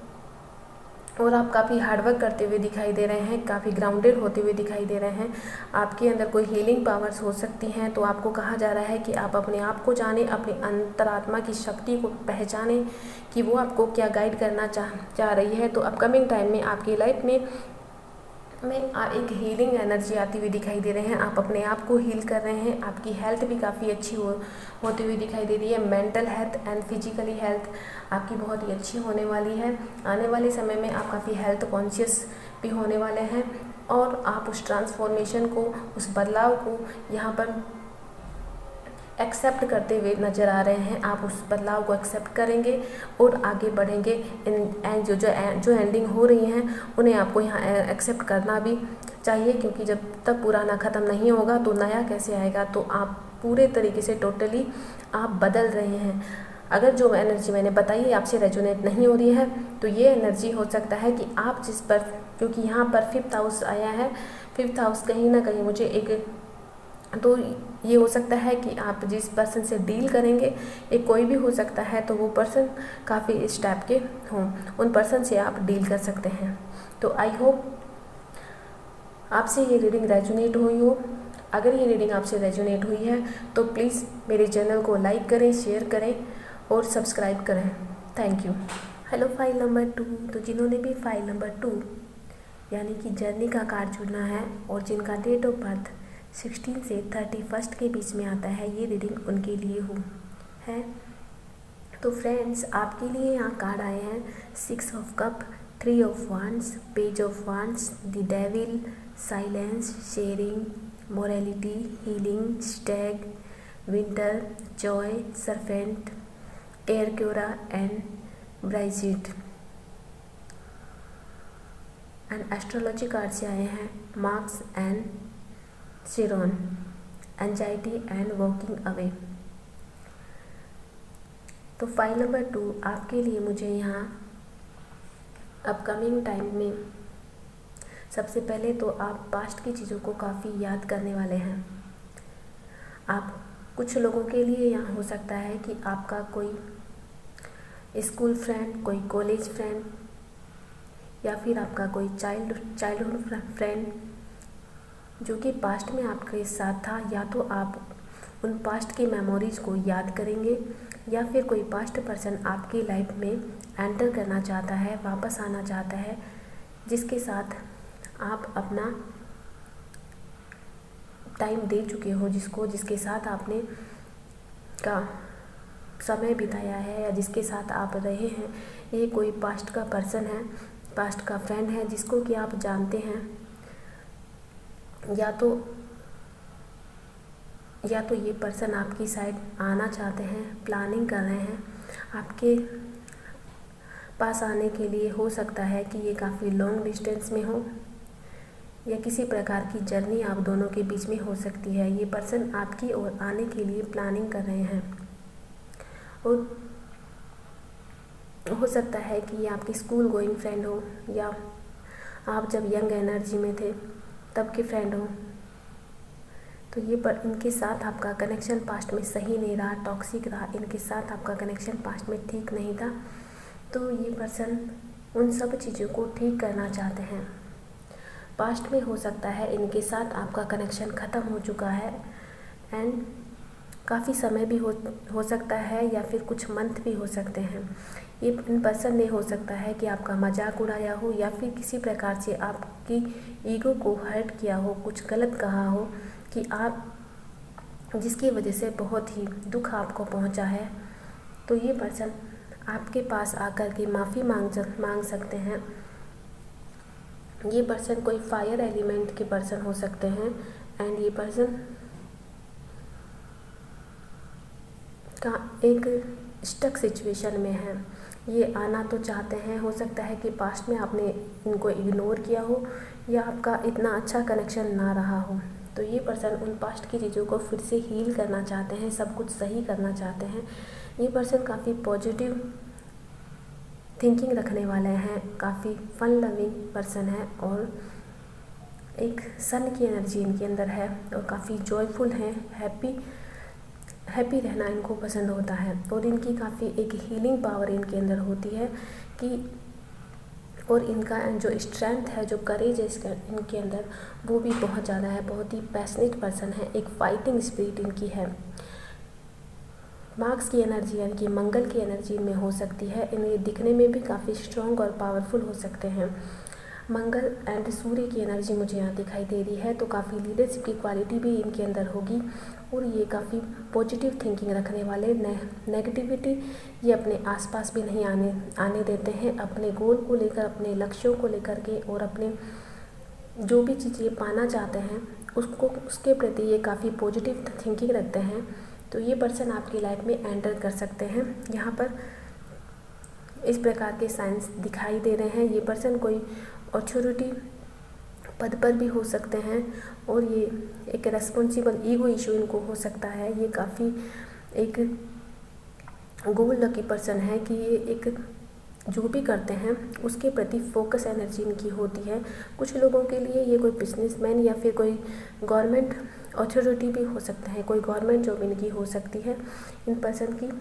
और आप काफ़ी हार्डवर्क करते हुए दिखाई दे रहे हैं, काफ़ी ग्राउंडेड होते हुए दिखाई दे रहे हैं। आपके अंदर कोई हीलिंग पावर्स हो सकती हैं। तो आपको कहा जा रहा है कि आप अपने आप को जानें, अपनी अंतरात्मा की शक्ति को पहचानें कि वो आपको क्या गाइड करना चाह रही है। तो अपकमिंग टाइम में आपकी लाइफ में एक हीलिंग एनर्जी आती हुई दिखाई दे रहे हैं। आप अपने आप को हील कर रहे हैं। आपकी हेल्थ भी काफ़ी अच्छी होती हुई दिखाई दे रही है। Mental health and physically health आपकी बहुत ही अच्छी होने वाली है। आने वाले समय में आप काफ़ी हेल्थ कॉन्शियस भी होने वाले हैं, और आप उस ट्रांसफॉर्मेशन को, उस बदलाव को यहाँ पर एक्सेप्ट करते हुए नज़र आ रहे हैं। आप उस बदलाव को एक्सेप्ट करेंगे और आगे बढ़ेंगे। जो एंडिंग हो रही हैं उन्हें आपको यहाँ एक्सेप्ट करना भी चाहिए, क्योंकि जब तक पुराना ख़त्म नहीं होगा तो नया कैसे आएगा। तो आप पूरे तरीके से टोटली आप बदल रहे हैं। अगर जो एनर्जी मैंने बताई आपसे रेजोनेट नहीं हो रही है, तो ये एनर्जी हो सकता है कि आप जिस पर, क्योंकि यहाँ पर 5th हाउस आया है, 5th हाउस कहीं ना कहीं मुझे तो ये हो सकता है कि आप जिस पर्सन से डील करेंगे, एक कोई भी हो सकता है, तो वो पर्सन काफ़ी इस टाइप के हों, उन पर्सन से आप डील कर सकते हैं। तो आई होप आपसे ये रीडिंग रेजोनेट हुई हो। अगर ये रीडिंग आपसे रेजोनेट हुई है तो प्लीज़ मेरे चैनल को लाइक करें, शेयर करें और सब्सक्राइब करें। Thank you. Hello file number 2। तो जिन्होंने भी फाइल नंबर 2 यानी कि जर्नी का कार्ड चुना है और जिनका डेट ऑफ बर्थ 16 से 31 के बीच में आता है, ये रीडिंग उनके लिए है। तो फ्रेंड्स, आपके लिए यहाँ कार्ड आए हैं 6 of cup, 3 of wands, page of wands, the devil, silence, sharing, morality, healing, stag, winter, joy, serpent, air क्योरा and Brigid. And astrology card से आए हैं Mars and Chiron, anxiety and walking away. तो फाइल नंबर 2 आपके लिए मुझे यहाँ अपकमिंग टाइम में सबसे पहले तो आप पास्ट की चीज़ों को काफ़ी याद करने वाले हैं। आप कुछ लोगों के लिए यहाँ हो सकता है कि आपका कोई स्कूल फ्रेंड, कोई कॉलेज फ्रेंड या फिर आपका कोई चाइल्डहुड फ्रेंड जो कि पास्ट में आपके साथ था, या तो आप उन पास्ट की मेमोरीज़ को याद करेंगे या फिर कोई पास्ट पर्सन आपकी लाइफ में एंटर करना चाहता है, वापस आना चाहता है, जिसके साथ आप अपना टाइम दे चुके हो, जिसके साथ आपने का समय बिताया है या जिसके साथ आप रहे हैं। ये कोई पास्ट का पर्सन है, पास्ट का फ्रेंड है जिसको कि आप जानते हैं, या तो ये पर्सन आपकी साइड आना चाहते हैं, प्लानिंग कर रहे हैं आपके पास आने के लिए। हो सकता है कि ये काफ़ी लॉन्ग डिस्टेंस में हो या किसी प्रकार की जर्नी आप दोनों के बीच में हो सकती है। ये पर्सन आपकी ओर आने के लिए प्लानिंग कर रहे हैं, और हो सकता है कि ये आपकी स्कूल गोइंग फ्रेंड हो, या आप जब यंग एनर्जी में थे तब के फ्रेंड हो, तो ये पर इनके साथ आपका कनेक्शन पास्ट में सही नहीं रहा, टॉक्सिक रहा, इनके साथ आपका कनेक्शन पास्ट में ठीक नहीं था। तो ये पर्सन उन सब चीज़ों को ठीक करना चाहते हैं। पास्ट में हो सकता है इनके साथ आपका कनेक्शन ख़त्म हो चुका है एंड काफ़ी समय भी हो सकता है या फिर कुछ मंथ भी हो सकते हैं। ये इन पर्सन ने हो सकता है कि आपका मजाक उड़ाया हो या फिर किसी प्रकार से आपकी ईगो को हर्ट किया हो, कुछ गलत कहा हो कि आप जिसकी वजह से बहुत ही दुख आपको पहुंचा है। तो ये पर्सन आपके पास आकर के माफ़ी मांग सकते हैं। ये पर्सन कोई फायर एलिमेंट के पर्सन हो सकते हैं एंड ये पर्सन का एक स्टक सिचुएशन में है। ये आना तो चाहते हैं, हो सकता है कि पास्ट में आपने इनको इग्नोर किया हो या आपका इतना अच्छा कनेक्शन ना रहा हो। तो ये पर्सन उन पास्ट की चीज़ों को फिर से हील करना चाहते हैं, सब कुछ सही करना चाहते हैं। ये पर्सन काफ़ी पॉजिटिव थिंकिंग रखने वाले हैं, काफ़ी फन लविंग पर्सन है और एक सन की एनर्जी इनके अंदर है और काफ़ी जॉयफुल हैं, हैप्पी रहना इनको पसंद होता है और इनकी काफ़ी एक हीलिंग पावर इनके अंदर होती है कि और इनका जो स्ट्रेंथ है, जो करेज है इनके अंदर, वो भी बहुत ज़्यादा है। बहुत ही पैशनेट पर्सन है, एक फाइटिंग स्पिरिट इनकी है। मार्क्स की एनर्जी यानी कि मंगल की एनर्जी इनमें हो सकती है। इन्हें दिखने में भी काफ़ी स्ट्रॉन्ग और पावरफुल हो सकते हैं। मंगल एंड सूर्य की एनर्जी मुझे यहाँ दिखाई दे रही है, तो काफ़ी लीडरशिप की क्वालिटी भी इनके अंदर होगी और ये काफ़ी पॉजिटिव थिंकिंग रखने वाले, नेगेटिविटी ये अपने आसपास भी नहीं आने देते हैं। अपने गोल को लेकर, अपने लक्ष्यों को लेकर के और अपने जो भी चीज़ ये पाना चाहते हैं उसके प्रति ये काफ़ी पॉजिटिव थिंकिंग रखते हैं। तो ये पर्सन आपकी लाइफ में एंटर कर सकते हैं। यहाँ पर इस प्रकार के साइंस दिखाई दे रहे हैं। ये पर्सन कोई अथॉरिटी पद पर भी हो सकते हैं और ये एक रेस्पॉन्सिबल ईगो इशू इनको हो सकता है। ये काफ़ी एक गोल लकी पर्सन है कि ये एक जो भी करते हैं उसके प्रति फोकस एनर्जी इनकी होती है। कुछ लोगों के लिए ये कोई बिजनेसमैन या फिर कोई गवर्नमेंट अथॉरिटी भी हो सकता है, कोई गवर्नमेंट जॉब इनकी हो सकती है इन पर्सन की।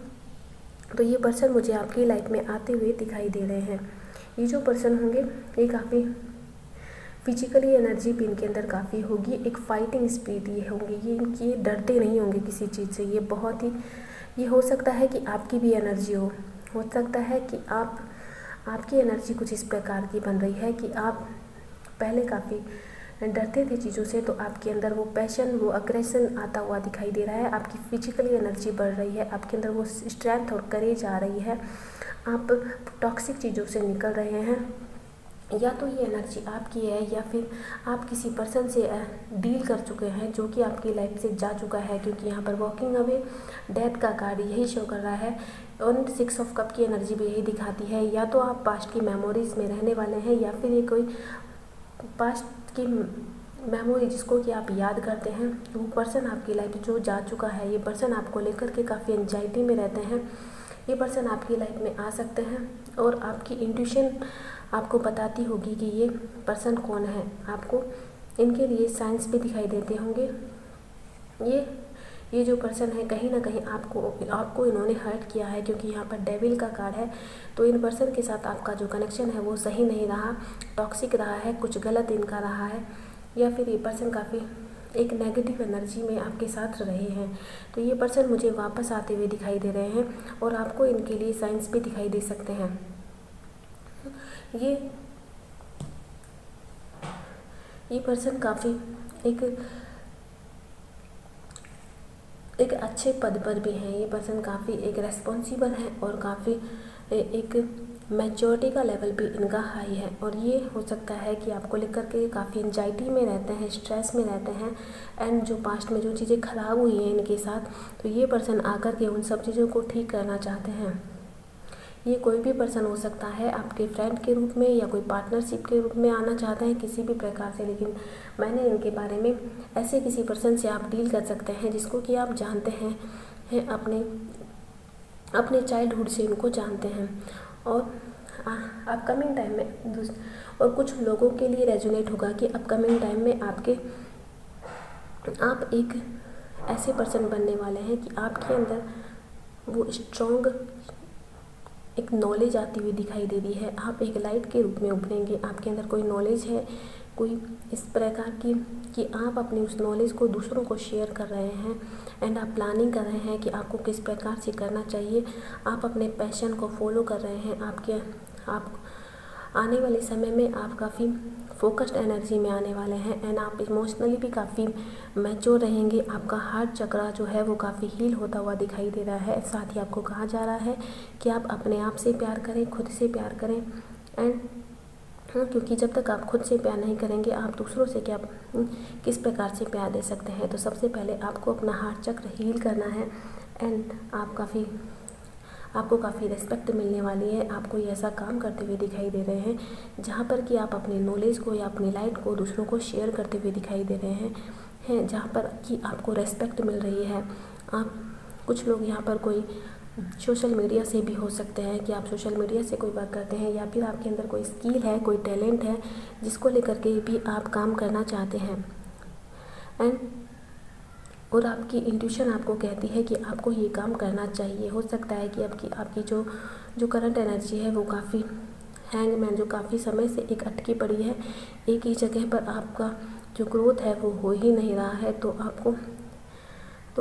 तो ये पर्सन मुझे आपकी लाइफ में आते हुए दिखाई दे रहे हैं। ये जो पर्सन होंगे ये काफ़ी फिजिकली एनर्जी भी इनके अंदर काफ़ी होगी, एक फाइटिंग स्पिरिट ये होंगे। ये डरते नहीं होंगे किसी चीज़ से। ये बहुत ही ये हो सकता है कि आपकी भी एनर्जी हो सकता है कि आपकी एनर्जी कुछ इस प्रकार की बन रही है कि आप पहले काफ़ी डरते थे चीज़ों से, तो आपके अंदर वो पैशन, वो अग्रेशन आता हुआ दिखाई दे रहा है। आपकी फिजिकली एनर्जी बढ़ रही है, आपके अंदर वो स्ट्रेंथ और करेज आ रही है। आप टॉक्सिक चीज़ों से निकल रहे हैं। या तो ये एनर्जी आपकी है या फिर आप किसी पर्सन से डील कर चुके हैं जो कि आपकी लाइफ से जा चुका है, क्योंकि यहाँ पर वॉकिंग अवे डेथ का कार्ड यही शो कर रहा है और 6 ऑफ कप की एनर्जी भी यही दिखाती है। या तो आप पास्ट की मेमोरीज में रहने वाले हैं या फिर ये कोई पास्ट की मेमोरी जिसको कि आप याद करते हैं, वो पर्सन आपकी लाइफ जो जा चुका है। ये पर्सन आपको लेकर के काफ़ी एंजाइटी में रहते हैं। ये पर्सन आपकी लाइफ में आ सकते हैं और आपकी इंट्यूशन आपको बताती होगी कि ये पर्सन कौन है। आपको इनके लिए साइंस भी दिखाई देते होंगे। ये जो पर्सन है कहीं ना कहीं आपको इन्होंने हर्ट किया है, क्योंकि यहाँ पर डेविल का कार्ड है। तो इन पर्सन के साथ आपका जो कनेक्शन है वो सही नहीं रहा, टॉक्सिक रहा है, कुछ गलत इनका रहा है, या फिर ये पर्सन काफ़ी एक नेगेटिव एनर्जी में आपके साथ रहे हैं। तो ये पर्सन मुझे वापस आते हुए दिखाई दे रहे हैं और आपको इनके लिए साइंस भी दिखाई दे सकते हैं। ये पर्सन काफ़ी एक अच्छे पद पर भी हैं। ये पर्सन काफ़ी एक रेस्पॉन्सिबल है और काफ़ी एक मैच्योरिटी का लेवल भी इनका हाई है। और ये हो सकता है कि आपको लेकर के काफ़ी एंजाइटी में रहते हैं, स्ट्रेस में रहते हैं एंड जो पास्ट में जो चीज़ें ख़राब हुई हैं इनके साथ, तो ये पर्सन आकर के उन सब चीज़ों को ठीक करना चाहते हैं। ये कोई भी पर्सन हो सकता है, आपके फ्रेंड के रूप में या कोई पार्टनरशिप के रूप में आना चाहते हैं किसी भी प्रकार से। लेकिन मैंने इनके बारे में ऐसे किसी पर्सन से आप डील कर सकते हैं जिसको कि आप जानते हैं अपने चाइल्डहुड से इनको जानते हैं और अपकमिंग टाइम में और कुछ लोगों के लिए रेजोनेट होगा कि अपकमिंग टाइम में आपके आप एक ऐसे पर्सन बनने वाले हैं कि आपके अंदर वो स्ट्रॉन्ग एक नॉलेज आती हुई दिखाई दे रही है। आप एक लाइट के रूप में उभरेंगे। आपके अंदर कोई नॉलेज है, कोई इस प्रकार की कि आप अपनी उस नॉलेज को दूसरों को शेयर कर रहे हैं एंड आप प्लानिंग कर रहे हैं कि आपको किस प्रकार से करना चाहिए। आप अपने पैशन को फॉलो कर रहे हैं। आप आने वाले समय में आप काफ़ी फोकस्ड एनर्जी में आने वाले हैं एंड आप इमोशनली भी काफ़ी मैच्योर रहेंगे। आपका हार्ट चक्रा जो है वो काफ़ी हील होता हुआ दिखाई दे रहा है। साथ ही आपको कहा जा रहा है कि आप अपने आप से प्यार करें, खुद से प्यार करें एंड क्योंकि जब तक आप खुद से प्यार नहीं करेंगे आप दूसरों से क्या किस प्रकार से प्यार दे सकते हैं। तो सबसे पहले आपको अपना हार्ट चक्र हील करना है एंड आपको काफ़ी रिस्पेक्ट मिलने वाली है। आप कोई ऐसा काम करते हुए दिखाई दे रहे हैं जहाँ पर कि आप अपनी नॉलेज को या अपनी लाइट को दूसरों को शेयर करते हुए दिखाई दे रहे हैं जहाँ पर कि आपको रिस्पेक्ट मिल रही है। आप कुछ लोग यहाँ पर कोई सोशल मीडिया से भी हो सकते हैं कि आप सोशल मीडिया से कोई वर्क करते हैं या फिर आपके अंदर कोई स्किल है, कोई टैलेंट है जिसको लेकर के भी आप काम करना चाहते हैं एंड और आपकी इंट्यूशन आपको कहती है कि आपको ये काम करना चाहिए। हो सकता है कि आपकी जो करंट एनर्जी है वो काफ़ी हैंगमैन जो काफ़ी समय से एक अटकी पड़ी है, एक ही जगह पर आपका जो ग्रोथ है वो हो ही नहीं रहा है। तो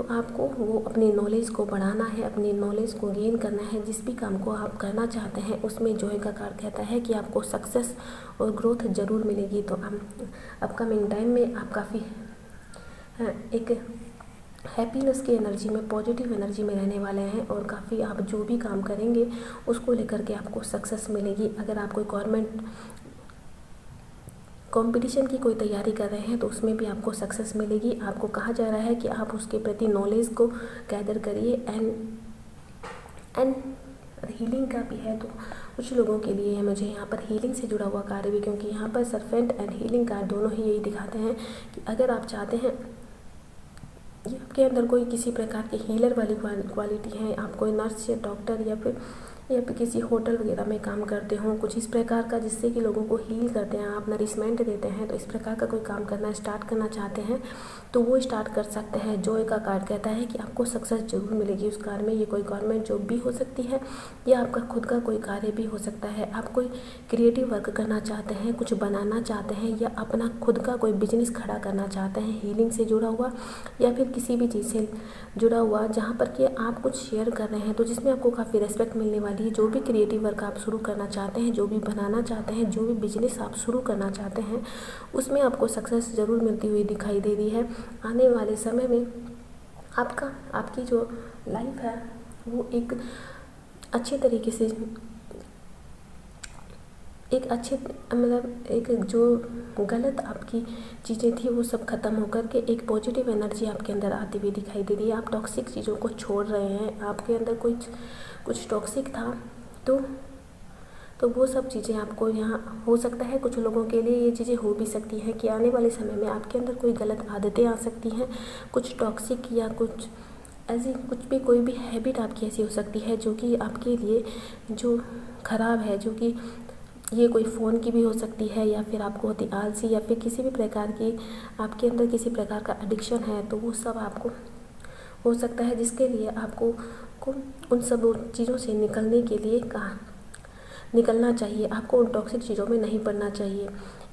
आपको वो अपनी नॉलेज को बढ़ाना है, अपनी नॉलेज को गेन करना है। जिस भी काम को आप करना चाहते हैं उसमें जॉय का कार्ड कहता है कि आपको सक्सेस और ग्रोथ ज़रूर मिलेगी। तो अपकमिंग टाइम में आप काफ़ी एक हैप्पीनेस की एनर्जी में, पॉजिटिव एनर्जी में रहने वाले हैं और काफ़ी आप जो भी काम करेंगे उसको लेकर के आपको सक्सेस मिलेगी। अगर आप कोई गवर्नमेंट कंपटीशन की कोई तैयारी कर रहे हैं तो उसमें भी आपको सक्सेस मिलेगी। आपको कहा जा रहा है कि आप उसके प्रति नॉलेज को गैदर करिए एंड हीलिंग का भी है। तो कुछ लोगों के लिए मुझे यहाँ पर हीलिंग से जुड़ा हुआ कार्य भी, क्योंकि यहाँ पर सर्फेंट एंड हीलिंग कार्ड दोनों ही यही दिखाते हैं कि अगर आप चाहते हैं ये आपके अंदर कोई किसी प्रकार की हीलर वाली क्वालिटी है, आप कोई नर्स या डॉक्टर या फिर किसी होटल वगैरह में काम करते हो, कुछ इस प्रकार का जिससे कि लोगों को हील करते हैं, आप नरिशमेंट देते हैं, तो इस प्रकार का कोई काम करना स्टार्ट करना चाहते हैं तो वो स्टार्ट कर सकते हैं। जॉय का कार्ड कहता है कि आपको सक्सेस जरूर मिलेगी उस कार्य में। ये कोई गवर्नमेंट जॉब भी हो सकती है या आपका खुद का कोई कार्य भी हो सकता है। आप कोई क्रिएटिव वर्क करना चाहते हैं, कुछ बनाना चाहते हैं या अपना खुद का कोई बिजनेस खड़ा करना चाहते हैं हीलिंग से जुड़ा हुआ या फिर किसी भी चीज़ से जुड़ा हुआ जहाँ पर कि आप कुछ शेयर कर रहे हैं तो जिसमें आपको काफ़ी रिस्पेक्ट मिलने वाली है। जो भी क्रिएटिव वर्क आप शुरू करना चाहते हैं, जो भी बनाना चाहते हैं, जो भी बिजनेस आप शुरू करना चाहते हैं उसमें आपको सक्सेस ज़रूर मिलती हुई दिखाई दे रही है। आने वाले समय में आपकी जो लाइफ है वो एक अच्छे तरीके से एक जो गलत आपकी चीज़ें थी वो सब खत्म होकर के एक पॉजिटिव एनर्जी आपके अंदर आती हुई दिखाई दे रही है। आप टॉक्सिक चीज़ों को छोड़ रहे हैं। आपके अंदर कुछ टॉक्सिक था तो वो सब चीज़ें आपको यहाँ हो सकता है कुछ लोगों के लिए ये चीज़ें हो भी सकती हैं कि आने वाले समय में आपके अंदर कोई गलत आदतें आ सकती हैं, कुछ टॉक्सिक या कुछ ऐसी कोई भी हैबिट आपकी ऐसी हो सकती है जो कि आपके लिए जो ख़राब है, जो कि ये कोई फ़ोन की भी हो सकती है या फिर आपको होती आलसी या फिर किसी भी प्रकार की आपके अंदर किसी प्रकार का एडिक्शन है तो वो सब आपको हो सकता है, जिसके लिए आपको उन सब चीज़ों से निकलने के लिए निकलना चाहिए। आपको उन टॉक्सिक चीज़ों में नहीं पड़ना चाहिए।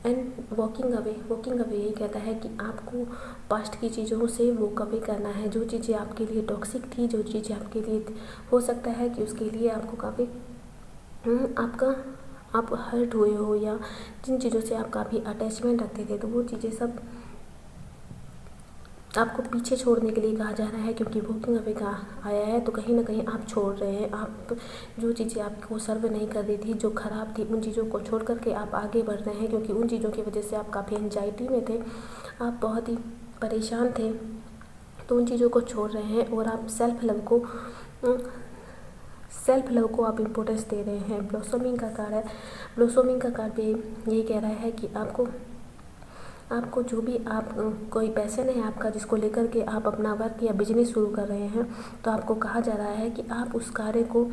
एंड वॉकिंग अवे यही कहता है कि आपको पास्ट की चीज़ों से वॉक अवे करना है। जो चीज़ें आपके लिए टॉक्सिक थी, जो चीज़ें आपके लिए हो सकता है कि उसके लिए आपको काफ़ी आप हर्ट हुए हो या जिन चीज़ों से आप काफ़ी अटैचमेंट रखते थे तो वो चीज़ें सब आपको पीछे छोड़ने के लिए कहा जा रहा है। क्योंकि वॉकिंग अवे का आया है तो कहीं ना कहीं आप छोड़ रहे हैं। आप जो चीज़ें आपको सर्व नहीं कर रही थी, जो ख़राब थी, उन चीज़ों को छोड़ करके आप आगे बढ़ रहे हैं। क्योंकि उन चीज़ों की वजह से आप काफ़ी एंजाइटी में थे, आप बहुत ही परेशान थे, तो उन चीज़ों को छोड़ रहे हैं और आप सेल्फ लव को आप इम्पोर्टेंस दे रहे हैं। ब्लॉसमिंग का कार्ड है। ब्लॉसमिंग का कार्ड भी यही कह रहा है कि आपको जो भी कोई पैशन है आपका जिसको लेकर के आप अपना वर्क या बिजनेस शुरू कर रहे हैं तो आपको कहा जा रहा है कि आप उस कार्य को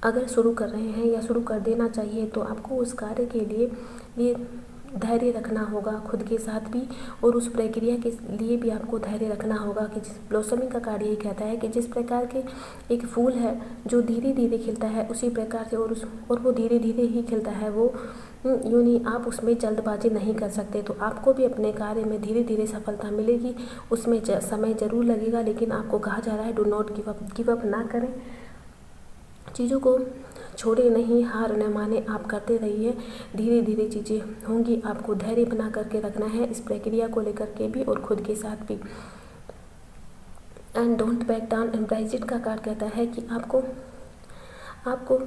अगर शुरू कर रहे हैं या शुरू कर देना चाहिए तो आपको उस कार्य के लिए धैर्य रखना होगा खुद के साथ भी, और उस प्रक्रिया के लिए भी आपको धैर्य रखना होगा कि जिस ब्लॉसमिंग का कार्ड यही कहता है कि जिस प्रकार के एक फूल है जो धीरे धीरे खिलता है उसी प्रकार से और वो धीरे धीरे ही खिलता है, वो यूँ नहीं, आप उसमें जल्दबाजी नहीं कर सकते। तो आपको भी अपने कार्य में धीरे धीरे सफलता मिलेगी, उसमें समय ज़रूर लगेगा, लेकिन आपको कहा जा रहा है डू नॉट गिव अप ना करें, चीज़ों को छोड़े नहीं, हार न माने, आप करते रहिए, धीरे धीरे चीज़ें होंगी। आपको धैर्य बना करके रखना है इस प्रक्रिया को लेकर के भी और खुद के साथ भी। And don't back down. And Brigit का कार्ड कहता है कि आपको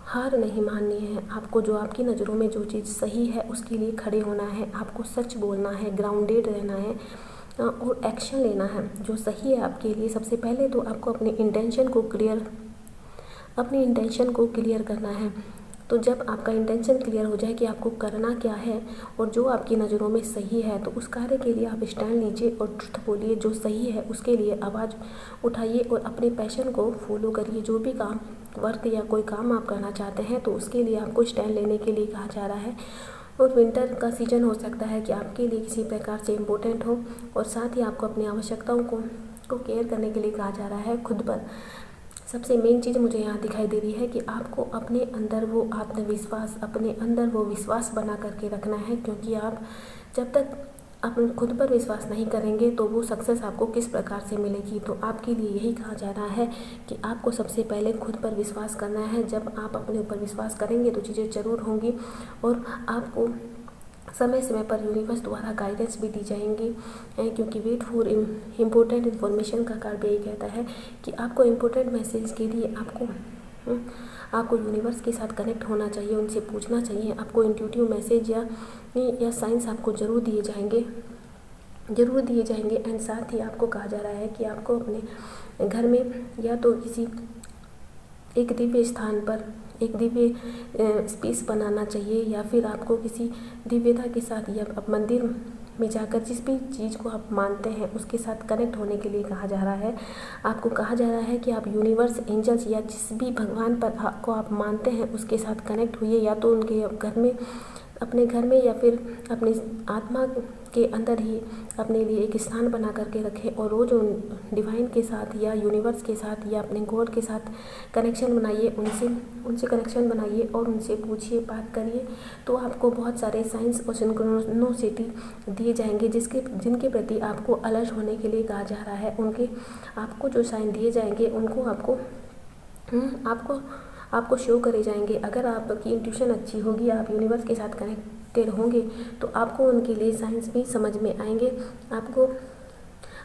हार नहीं माननी है, आपको जो आपकी नज़रों में जो चीज़ सही है उसके लिए खड़े होना है, आपको सच बोलना है, ग्राउंडेड रहना है और एक्शन लेना है जो सही है आपके लिए। सबसे पहले तो आपको अपने इंटेंशन को क्लियर करना है। तो जब आपका इंटेंशन क्लियर हो जाए कि आपको करना क्या है और जो आपकी नज़रों में सही है, तो उस कार्य के लिए आप स्टैंड लीजिए और ट्रुथ बोलिए, जो सही है उसके लिए आवाज़ उठाइए और अपने पैशन को फॉलो करिए। जो भी काम वर्क या कोई काम आप करना चाहते हैं तो उसके लिए आपको स्टैंड लेने के लिए कहा जा रहा है। और विंटर का सीज़न हो सकता है कि आपके लिए किसी प्रकार से इम्पोर्टेंट हो, और साथ ही आपको अपनी आवश्यकताओं को केयर करने के लिए कहा जा रहा है। खुद पर सबसे मेन चीज़ मुझे यहाँ दिखाई दे रही है कि आपको अपने अंदर वो आत्मविश्वास, अपने अंदर वो विश्वास बना करके रखना है, क्योंकि आप जब तक अपने खुद पर विश्वास नहीं करेंगे तो वो सक्सेस आपको किस प्रकार से मिलेगी। तो आपके लिए यही कहा जा रहा है कि आपको सबसे पहले खुद पर विश्वास करना है। जब आप अपने ऊपर विश्वास करेंगे तो चीज़ें ज़रूर होंगी, और आपको समय समय पर यूनिवर्स द्वारा गाइडेंस भी दी जाएंगी, क्योंकि वेट फॉर इम्पोर्टेंट इन्फॉर्मेशन का कार्ड यही कहता है कि आपको इम्पोर्टेंट मैसेज के लिए आपको यूनिवर्स के साथ कनेक्ट होना चाहिए, उनसे पूछना चाहिए। आपको इंट्यूटिव मैसेज या साइंस आपको ज़रूर दिए जाएंगे। एंड साथ ही आपको कहा जा रहा है कि आपको अपने घर में या तो किसी एक दिव्य स्थान पर एक दिव्य स्पेस बनाना चाहिए, या फिर आपको किसी दिव्यता के साथ या मंदिर में जाकर जिस भी चीज़ को आप मानते हैं उसके साथ कनेक्ट होने के लिए कहा जा रहा है। आपको कहा जा रहा है कि आप यूनिवर्स, एंजल्स या जिस भी भगवान पर को आप मानते हैं उसके साथ कनेक्ट हुइए, या तो उनके अपने घर में या फिर अपनी आत्मा के अंदर ही अपने लिए एक स्थान बना करके रखें, और रोज़ उन डिवाइन के साथ या यूनिवर्स के साथ या अपने गॉड के साथ कनेक्शन बनाइए, उनसे कनेक्शन बनाइए और उनसे पूछिए, बात करिए। तो आपको बहुत सारे साइंस और सिंक्रोनिसिटी दिए जाएंगे जिनके प्रति आपको अलर्ट होने के लिए कहा जा रहा है। आपको जो साइन दिए जाएंगे उनको आपको शो करे जाएंगे। अगर आपकी इंट्यूशन अच्छी होगी, आप यूनिवर्स के साथ कनेक्टेड होंगे, तो आपको उनके लिए साइंस भी समझ में आएंगे।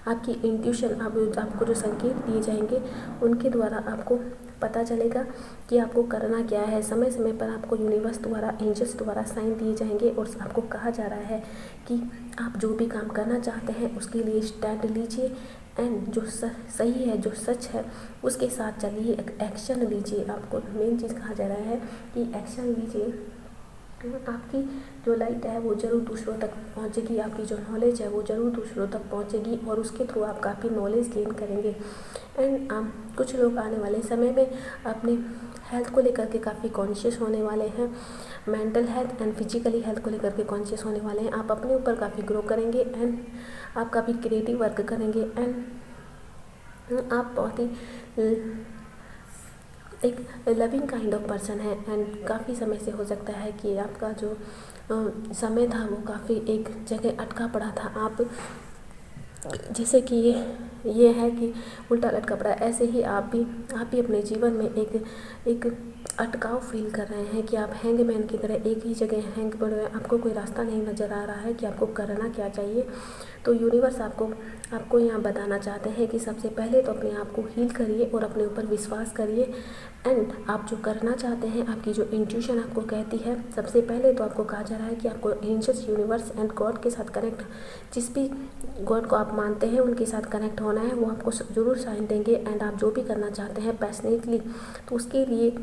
आपकी इंट्यूशन, आपको जो संकेत दिए जाएंगे उनके द्वारा आपको पता चलेगा कि आपको करना क्या है। समय समय पर आपको यूनिवर्स द्वारा, एंजल्स द्वारा साइन दिए जाएंगे, और आपको कहा जा रहा है कि आप जो भी काम करना चाहते हैं उसके लिए स्टैंड लीजिए, एंड जो सही है, जो सच है उसके साथ चलिए, एक्शन लीजिए। आपको मेन चीज़ कहा जा रहा है कि एक्शन लीजिए। आपकी जो लाइट है वो ज़रूर दूसरों तक पहुंचेगी, आपकी जो नॉलेज है वो ज़रूर दूसरों तक पहुंचेगी, और उसके थ्रू आप काफ़ी नॉलेज गेन करेंगे। एंड कुछ लोग आने वाले समय में अपने हेल्थ को लेकर के काफ़ी कॉन्शियस होने वाले हैं, mental health and physically health को लेकर के कॉन्शियस होने वाले हैं। आप अपने ऊपर काफ़ी ग्रो करेंगे, एंड आप काफ़ी क्रिएटिव वर्क करेंगे, एंड आप बहुत ही एक लविंग काइंड ऑफ पर्सन है। एंड काफ़ी समय से हो सकता है कि आपका जो समय था वो काफ़ी एक जगह अटका पड़ा था। आप जैसे कि ये है कि उल्टा लटका पड़ा, ऐसे ही आप भी अपने जीवन में एक अटकाव फील कर रहे हैं कि आप हैंगमैन की तरह एक ही जगह हैंग पड़ रहे हैं, आपको कोई रास्ता नहीं नज़र आ रहा है कि आपको करना क्या चाहिए। तो यूनिवर्स आपको यहाँ बताना चाहते हैं कि सबसे पहले तो अपने आप को हील करिए और अपने ऊपर विश्वास करिए, एंड आप जो करना चाहते हैं, आपकी जो इंट्यूशन आपको कहती है, सबसे पहले तो आपको कहा जा रहा है कि आपको एंजल्स, यूनिवर्स एंड गॉड के साथ कनेक्ट, जिस भी गॉड को आप मानते हैं उनके साथ कनेक्ट होना है, वो आपको ज़रूर साइन देंगे। एंड आप जो भी करना चाहते हैं पैशनेटली, तो उसके लिए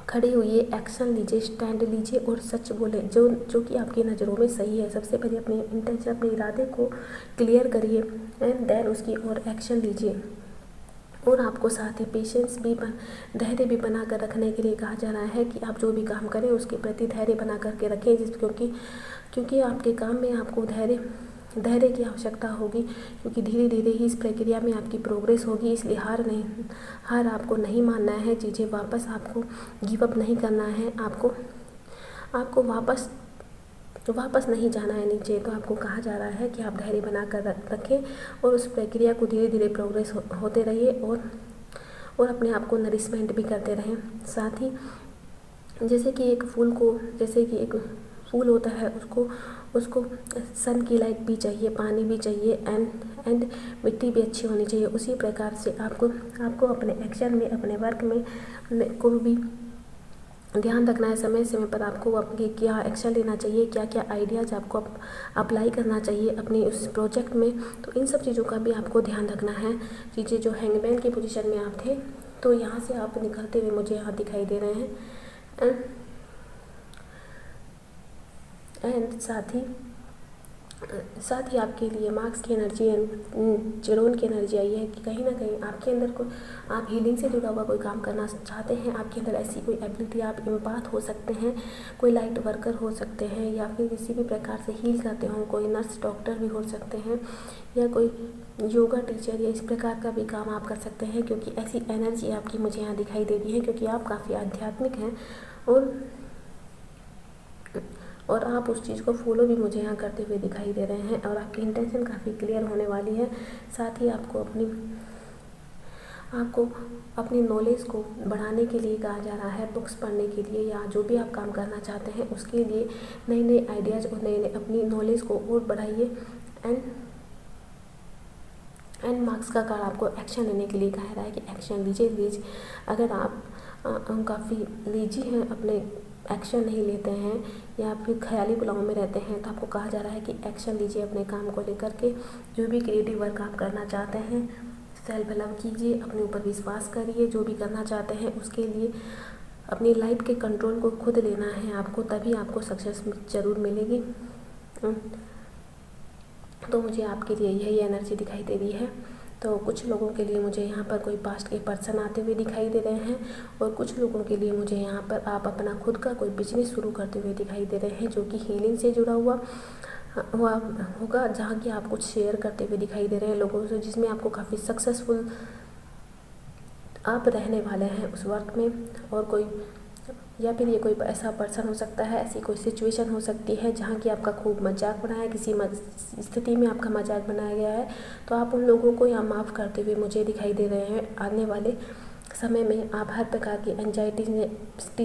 खड़े हुए, एक्शन लीजिए, स्टैंड लीजिए और सच बोले जो कि आपकी नज़रों में सही है। सबसे पहले अपने इंटेंशन, अपने इरादे को क्लियर करिए, एंड देन उसकी ओर एक्शन लीजिए। और आपको साथ ही पेशेंस भी धैर्य भी बना कर रखने के लिए कहा जा रहा है कि आप जो भी काम करें उसके प्रति धैर्य बना करके रखें, क्योंकि आपके काम में आपको धैर्य की आवश्यकता होगी, क्योंकि धीरे धीरे ही इस प्रक्रिया में आपकी प्रोग्रेस होगी। इसलिए हार आपको नहीं मानना है, चीज़ें वापस आपको गिव अप नहीं करना है, आपको वापस नहीं जाना है नीचे। तो आपको कहा जा रहा है कि आप धैर्य बना कर रखें और उस प्रक्रिया को धीरे धीरे प्रोग्रेस होते रहिए और अपने आप को नरिशमेंट भी करते रहें। साथ ही जैसे कि एक फूल होता है, उसको सन की लाइट भी चाहिए, पानी भी चाहिए एंड मिट्टी भी अच्छी होनी चाहिए। उसी प्रकार से आपको अपने एक्शन में, अपने वर्क में को भी ध्यान रखना है। समय समय पर आपको अपने क्या एक्शन लेना चाहिए, क्या क्या आइडियाज़ आपको अप्लाई करना चाहिए अपने उस प्रोजेक्ट में। तो इन सब चीज़ों का भी आपको ध्यान रखना है। चीज़ें जो हैंगमैन की पोजीशन में आप थे, तो यहाँ से आप निकलते हुए मुझे यहाँ दिखाई दे रहे हैं। एंड साथ ही आपके लिए मार्क्स की एनर्जी एंड चिरोन की एनर्जी आई है कि कहीं ना कहीं आपके अंदर आप हीलिंग से जुड़ा हुआ कोई काम करना चाहते हैं। आपके अंदर ऐसी कोई एबिलिटी, आप एम्पाथ हो सकते हैं, कोई लाइट वर्कर हो सकते हैं, या फिर किसी भी प्रकार से हील करते हो, कोई नर्स डॉक्टर भी हो सकते हैं, या कोई योगा टीचर, या इस प्रकार का भी काम आप कर सकते हैं, क्योंकि ऐसी एनर्जी आपकी मुझे यहाँ दिखाई दे रही है। क्योंकि आप काफ़ी आध्यात्मिक हैं और आप उस चीज़ को फॉलो भी मुझे यहाँ करते हुए दिखाई दे रहे हैं, और आपकी इंटेंशन काफ़ी क्लियर होने वाली है। साथ ही आपको अपनी नॉलेज को बढ़ाने के लिए कहा जा रहा है, बुक्स पढ़ने के लिए, या जो भी आप काम करना चाहते हैं उसके लिए नए नए आइडियाज़ और नए अपनी नॉलेज को और बढ़ाइए। एंड मार्क्स का कार्ड आपको एक्शन लेने के लिए कह रहा है कि एक्शन लीजिए। अगर आप काफ़ी लेजी हैं, अपने एक्शन नहीं लेते हैं, या फिर ख्याली पुलाव में रहते हैं, तो आपको कहा जा रहा है कि एक्शन लीजिए अपने काम को लेकर के। जो भी क्रिएटिव वर्क आप करना चाहते हैं, सेल्फ लव कीजिए, अपने ऊपर विश्वास करिए। जो भी करना चाहते हैं उसके लिए अपनी लाइफ के कंट्रोल को खुद लेना है आपको, तभी आपको सक्सेस ज़रूर मिलेगी। तो मुझे आपके लिए यही एनर्जी दिखाई दे रही है। तो कुछ लोगों के लिए मुझे यहाँ पर कोई पास्ट के पर्सन आते हुए दिखाई दे रहे हैं, और कुछ लोगों के लिए मुझे यहाँ पर आप अपना खुद का कोई बिजनेस शुरू करते हुए दिखाई दे रहे हैं, जो कि हीलिंग से जुड़ा हुआ होगा, जहाँ की आप कुछ शेयर करते हुए दिखाई दे रहे हैं लोगों से, जिसमें आपको काफ़ी सक्सेसफुल आप रहने वाले हैं उस वर्क में। और या फिर ये कोई ऐसा पर्सन हो सकता है, ऐसी कोई सिचुएशन हो सकती है जहाँ की आपका खूब मजाक बनाया, किसी स्थिति में आपका मजाक बनाया गया है, तो आप उन लोगों को यहाँ माफ़ करते हुए मुझे दिखाई दे रहे हैं। आने वाले समय में आप हर प्रकार की एंजाइटी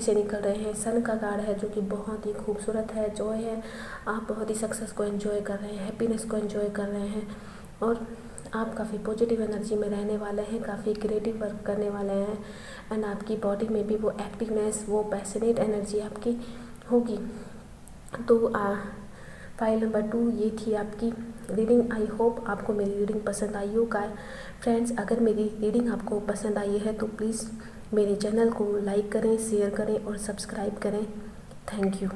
से निकल रहे हैं। सन का कार्ड है जो कि बहुत ही खूबसूरत है, जॉय है। आप बहुत ही सक्सेस को एंजॉय कर रहे हैं, हैप्पीनेस को एंजॉय कर रहे हैं, और आप काफ़ी पॉजिटिव एनर्जी में रहने वाले हैं, काफ़ी क्रिएटिव वर्क करने वाले हैं। एंड आपकी बॉडी में भी वो एक्टिवनेस, वो पैशनेट एनर्जी आपकी होगी। तो फाइल नंबर 2 ये थी आपकी रीडिंग। आई होप आपको मेरी रीडिंग पसंद आई हो। फ्रेंड्स, अगर मेरी रीडिंग आपको पसंद आई है तो प्लीज़ मेरे चैनल को लाइक करें, शेयर करें और सब्सक्राइब करें। Thank you.